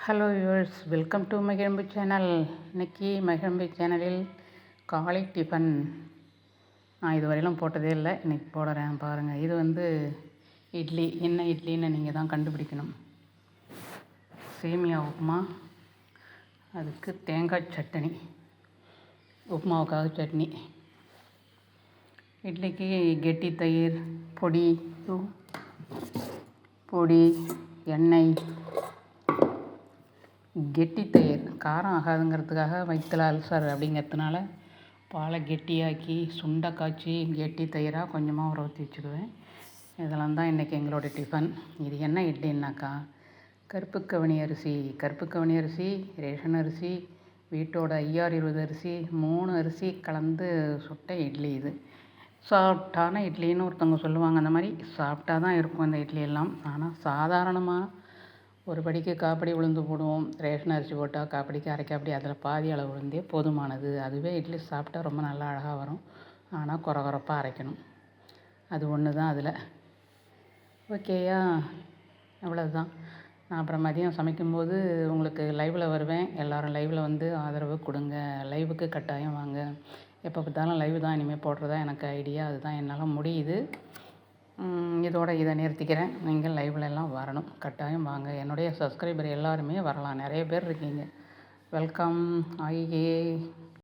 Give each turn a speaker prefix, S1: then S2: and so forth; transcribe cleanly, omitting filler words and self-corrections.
S1: Hello viewers, welcome to Magizhambu channel. இன்றைக்கி மகிழம்பு சேனலில் காலை டிஃபன் நான் இதுவரையிலும் போட்டதே இல்லை. இன்றைக்கி போடுறேன் பாருங்கள். இது இட்லி. என்ன இட்லின்னு நீங்கள் தான் கண்டுபிடிக்கணும். சேமியா உப்புமா, அதுக்கு தேங்காய் சட்னி, உப்புமாவுக்காக சட்னி. இட்லிக்கு கெட்டி தயிர், பொடி, எண்ணெய். கெட்டி தயிர் காரம் ஆகாதுங்கிறதுக்காக வயிற்றில் அல்சர் அப்படிங்கிறதுனால பாலை கெட்டியாக்கி சுண்டை காய்ச்சி கெட்டி தயிராக கொஞ்சமாக ஊற ஊற்றி வச்சுக்குவேன். இதெல்லாம் தான் இன்றைக்கி எங்களோட டிஃபன். இது என்ன இட்லின்னாக்கா, கருப்பு கவுனி அரிசி, ரேஷன் அரிசி, வீட்டோட 5020 அரிசி, 3 அரிசி கலந்து சுட்ட இட்லி. இது சாஃப்டான இட்லின்னு ஒருத்தவங்க சொல்லுவாங்க. அந்த மாதிரி சாஃப்டாக தான் இருக்கும் இந்த இட்லி எல்லாம். ஆனால் சாதாரணமாக ஒரு படிக்கு காப்படி உளுந்து போடுவோம். ரேஷன் அரிசி போட்டால் காப்படிக்கு அரைக்காப்படி, அதில் பாதி அளவு உளுந்தே போதுமானது. அதுவே இட்லி சாப்பிட்டா ரொம்ப நல்லா அழகாக வரும். ஆனால் குறகுறப்பாக அரைக்கணும். அது ஒன்று தான் அதில். ஓகேயா? அவ்வளோதான். நான் அப்புறம் மதியம் சமைக்கும்போது உங்களுக்கு லைவில் வருவேன். எல்லோரும் லைவில் ஆதரவு கொடுங்க. லைவுக்கு கட்டாயம் வாங்க. எப்போ பார்த்தாலும் லைவ் தான் இனிமேல் போடுறதா எனக்கு ஐடியா. அதுதான் என்னால் முடியுது. இதோட இதை நிறுத்திக்கிறேன். நீங்கள் லைவ்லெல்லாம் வரணும், கட்டாயம் வாங்க. என்னுடைய சப்ஸ்கிரைபர் எல்லாருமே வரலாம். நிறைய பேர் இருக்கீங்க. வெல்கம். ஆயே